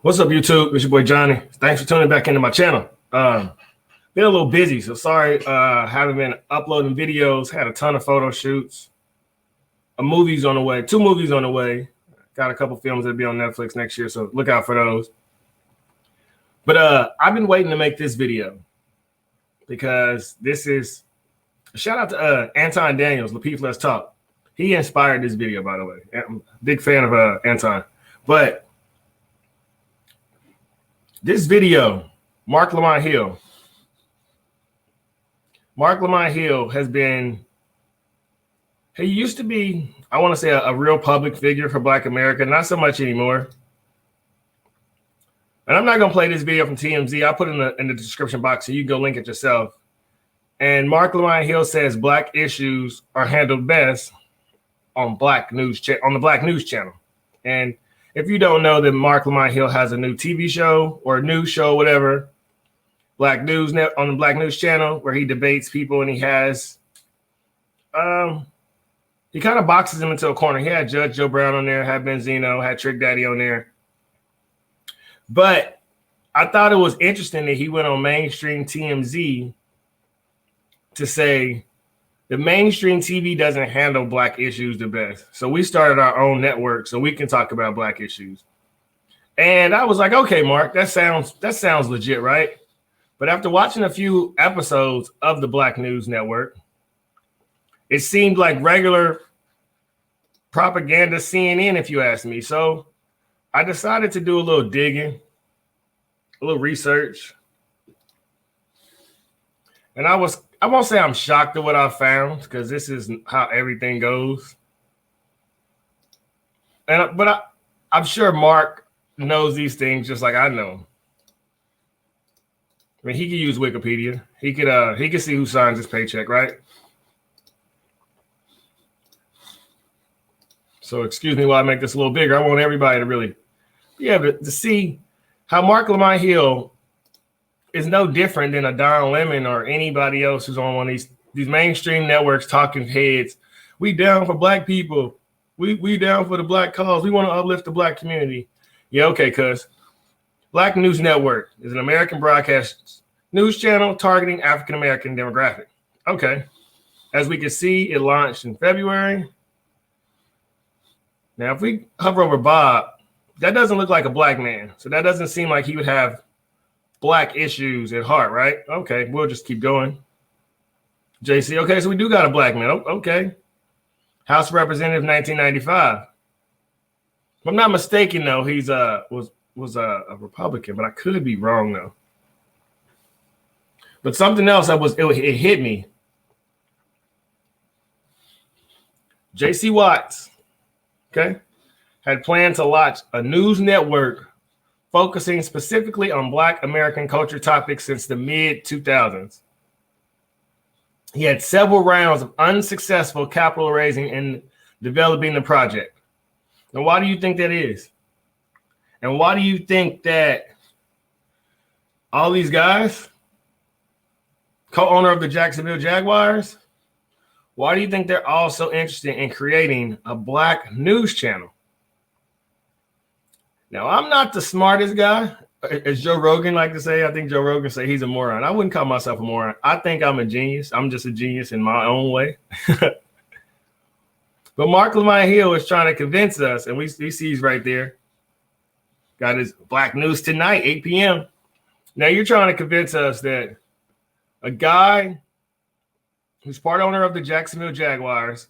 What's up, YouTube? It's your boy Johnny. Thanks for tuning back into my channel. Been a little busy, so sorry. Haven't been uploading videos. Had a ton of photo shoots. A movie's on the way. 2 movies on the way. Got a couple films that'll be on Netflix next year, so look out for those. But I've been waiting to make this video because this is a shout out to Anton Daniels, Lapeef Let's Talk. He inspired this video, by the way. I'm a big fan of Anton. But this video, Marc Lamont Hill. Marc Lamont Hill has been, he used to be, I want to say, a real public figure for Black America, not so much anymore. And I'm not going to play this video from TMZ. I'll put it in the description box so you can go link it yourself. And Marc Lamont Hill says Black issues are handled best on on the Black News Channel. And if you don't know that Marc Lamont Hill has a new TV show or a news show, whatever, Black News Net on the Black News Channel, where he debates people and he has, he kind of boxes them into a corner. He had Judge Joe Brown on there, had Benzino, had Trick Daddy on there. But I thought it was interesting that he went on mainstream TMZ to say the mainstream TV doesn't handle Black issues the best. So we started our own network so we can talk about Black issues. And I was like, okay, Mark, that sounds legit, right? But after watching a few episodes of the Black News Network, it seemed like regular propaganda CNN, if you ask me. So I decided to do a little digging, a little research. And I won't say I'm shocked at what I found, because this is how everything goes. But I'm sure Mark knows these things just like I know. I mean, he could use Wikipedia. He could see who signs his paycheck, right? So excuse me while I make this a little bigger. I want everybody to really be able to see how Marc Lamont Hill is no different than a Don Lemon or anybody else who's on one of these mainstream networks talking heads. We down for Black people. We down for the Black cause. We want to uplift the Black community. Yeah, okay, cuz. Black News Network is an American broadcast news channel targeting African-American demographic. Okay. As we can see, it launched in February. Now, if we hover over Bob, that doesn't look like a Black man. So that doesn't seem like he would have Black issues at heart, right? Okay, we'll just keep going. JC, okay, so we do got a Black man. Okay. House Representative 1995. If I'm not mistaken, though, he's was a Republican, but I could be wrong, though. But something else it hit me. JC Watts, okay, had planned to launch a news network focusing specifically on Black American culture topics since the mid-2000s. He had several rounds of unsuccessful capital raising in developing the project. Now, why do you think that is? And why do you think that all these guys, co-owner of the Jacksonville Jaguars, why do you think they're all so interested in creating a Black news channel? Now, I'm not the smartest guy, as Joe Rogan like to say. I think Joe Rogan say he's a moron. I wouldn't call myself a moron. I think I'm a genius. I'm just a genius in my own way. But Marc Lamont Hill is trying to convince us, and we see he's right there. Got his Black News Tonight, 8 p.m. Now you're trying to convince us that a guy who's part owner of the Jacksonville Jaguars,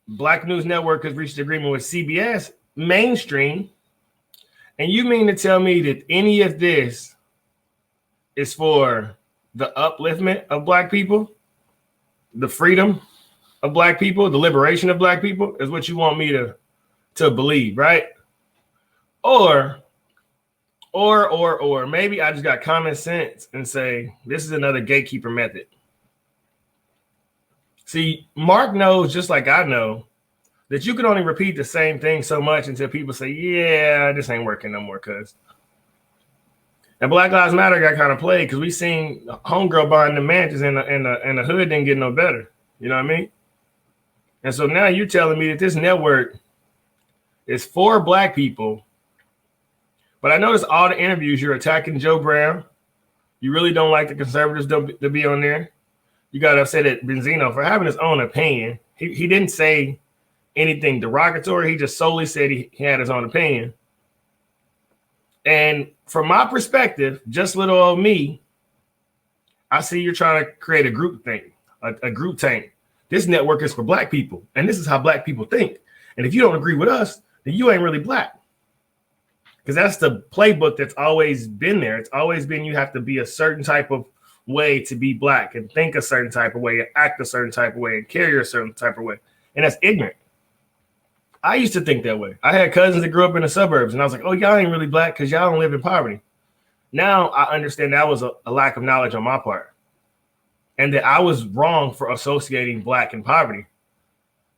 Black News Network has reached an agreement with CBS, mainstream, and you mean to tell me that any of this is for the upliftment of Black people, the freedom of Black people, the liberation of Black people, is what you want me to believe, right? Or maybe I just got common sense and say this is another gatekeeper method. See, Mark knows, just like I know, that you can only repeat the same thing so much until people say, yeah, this ain't working no more, cuz. And Black Lives Matter got kind of played because we seen homegirl buying the mansions and the hood didn't get no better. You know what I mean? And so now you're telling me that this network It's for black people. But I noticed all the interviews, you're attacking Joe Brown. You really don't like the conservatives to be on there. You got upset at Benzino for having his own opinion. He didn't say anything derogatory. He just solely said he had his own opinion. And from my perspective, just little old me, I see you're trying to create a group thing, a group tank. This network is for black people, and this is how black people think. And if you don't agree with us, then you ain't really black. Because that's the playbook that's always been there. It's always been you have to be a certain type of way to be black and think a certain type of way and act a certain type of way and carry a certain type of way. And that's ignorant. I used to think that way. I had cousins that grew up in the suburbs, and I was like, oh, y'all ain't really black because y'all don't live in poverty. Now I understand that was a lack of knowledge on my part, and that I was wrong for associating black and poverty.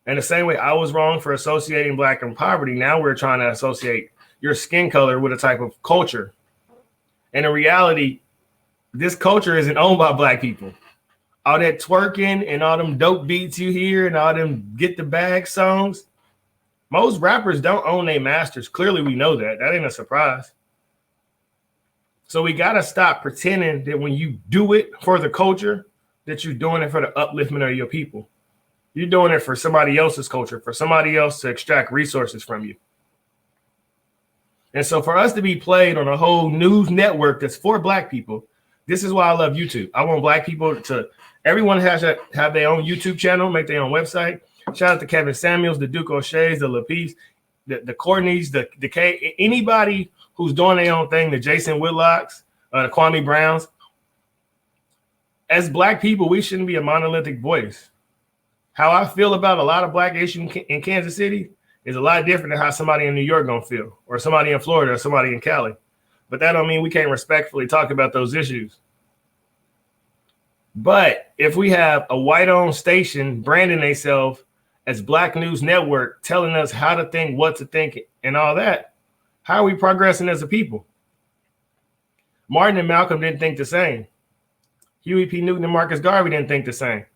And the same way I was wrong for associating black and poverty, now we're trying to associate your skin color with a type of culture. And in reality, this culture isn't owned by black people. All that twerking and all them dope beats you hear and all them get the bag songs, most rappers don't own their masters. Clearly, we know that. That ain't a surprise. So we got to stop pretending that when you do it for the culture, that you're doing it for the upliftment of your people. You're doing it for somebody else's culture, for somebody else to extract resources from you. And so for us to be played on a whole news network that's for black people, this is why I love YouTube. I want black people to, everyone has to have their own YouTube channel, make their own website. Shout out to Kevin Samuels, the Duke O'Shea's, the Lapeefs, the Courtneys, the K, anybody who's doing their own thing, the Jason Whitlocks, the Kwame Browns. As black people, we shouldn't be a monolithic voice. How I feel about a lot of black issues in Kansas City is a lot different than how somebody in New York gonna feel, or somebody in Florida, or somebody in Cali. But that don't mean we can't respectfully talk about those issues. But if we have a white-owned station branding themselves as Black News Network, telling us how to think, what to think, and all that, how are we progressing as a people? Martin and Malcolm didn't think the same. Huey P. Newton and Marcus Garvey didn't think the same.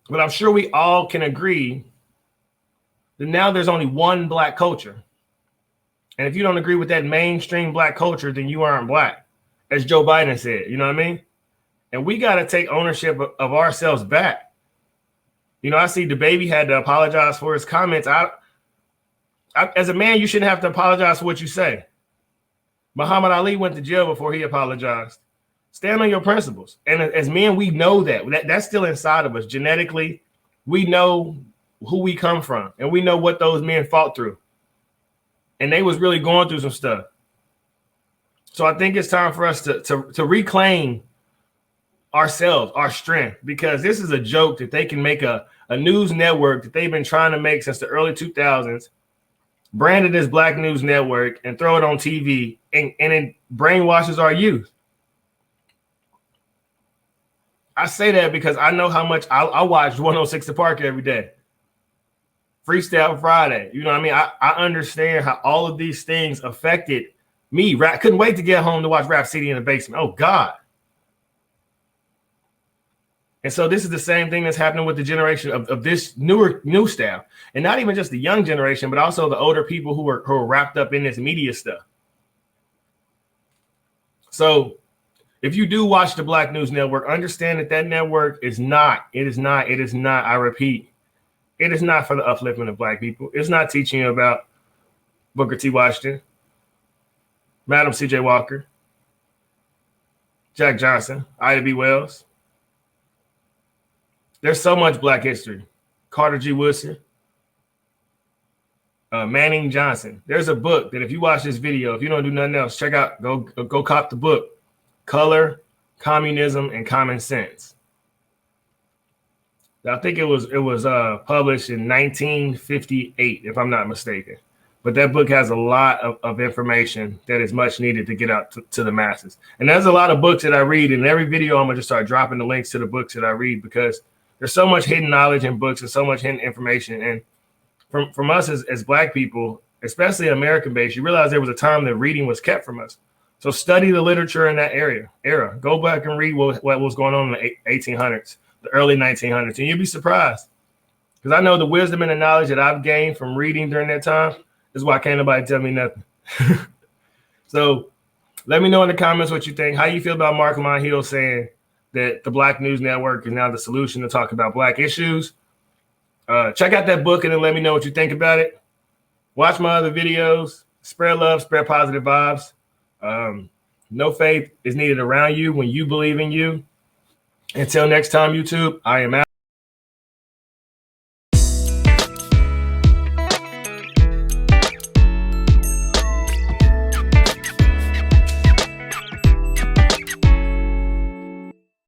But I'm sure we all can agree that now there's only one black culture. And if you don't agree with that mainstream black culture, then you aren't black, as Joe Biden said, you know what I mean? And we got to take ownership of ourselves back. You know, I see the baby had to apologize for his comments. I, as a man, you shouldn't have to apologize for what you say. Muhammad Ali went to jail before he apologized. Stand on your principles. And as men, we know that's still inside of us. Genetically, we know who we come from, and we know what those men fought through. And they was really going through some stuff. So I think it's time for us to reclaim ourselves, our strength, because this is a joke that they can make a news network that they've been trying to make since the early 2000s, branded as Black News Network, and throw it on TV, and it brainwashes our youth. I say that because I know how much I watch 106 The Park every day. Freestyle Friday. You know what I mean? I understand how all of these things affected me. Couldn't wait to get home to watch Rap City in the Basement. Oh, God. And so this is the same thing that's happening with the generation of this new staff. And not even just the young generation, but also the older people who are wrapped up in this media stuff. So if you do watch the Black News Network, understand that network is not, I repeat, it is not for the upliftment of black people. It's not teaching you about Booker T. Washington, Madam C.J. Walker, Jack Johnson, Ida B. Wells. There's so much black history. Carter G. Woodson, Manning Johnson. There's a book that if you watch this video, if you don't do nothing else, check out, go cop the book, Color, Communism, and Common Sense. I think it was published in 1958, if I'm not mistaken. But that book has a lot of information that is much needed to get out to the masses. And there's a lot of books that I read. In every video, I'm going to just start dropping the links to the books that I read, because there's so much hidden knowledge in books and so much hidden information. And from us as black people, especially American-based, you realize there was a time that reading was kept from us. So study the literature in that era. Go back and read what was going on in the 1800s, the early 1900s, and you'll be surprised. Because I know the wisdom and the knowledge that I've gained from reading during that time is why can't nobody tell me nothing. So let me know in the comments what you think. How you feel about Marc Lamont Hill saying that the Black News Network is now the solution to talk about Black issues. Check out that book and then let me know what you think about it. Watch my other videos. Spread love, spread positive vibes. No faith is needed around you when you believe in you. Until next time, YouTube, I am out.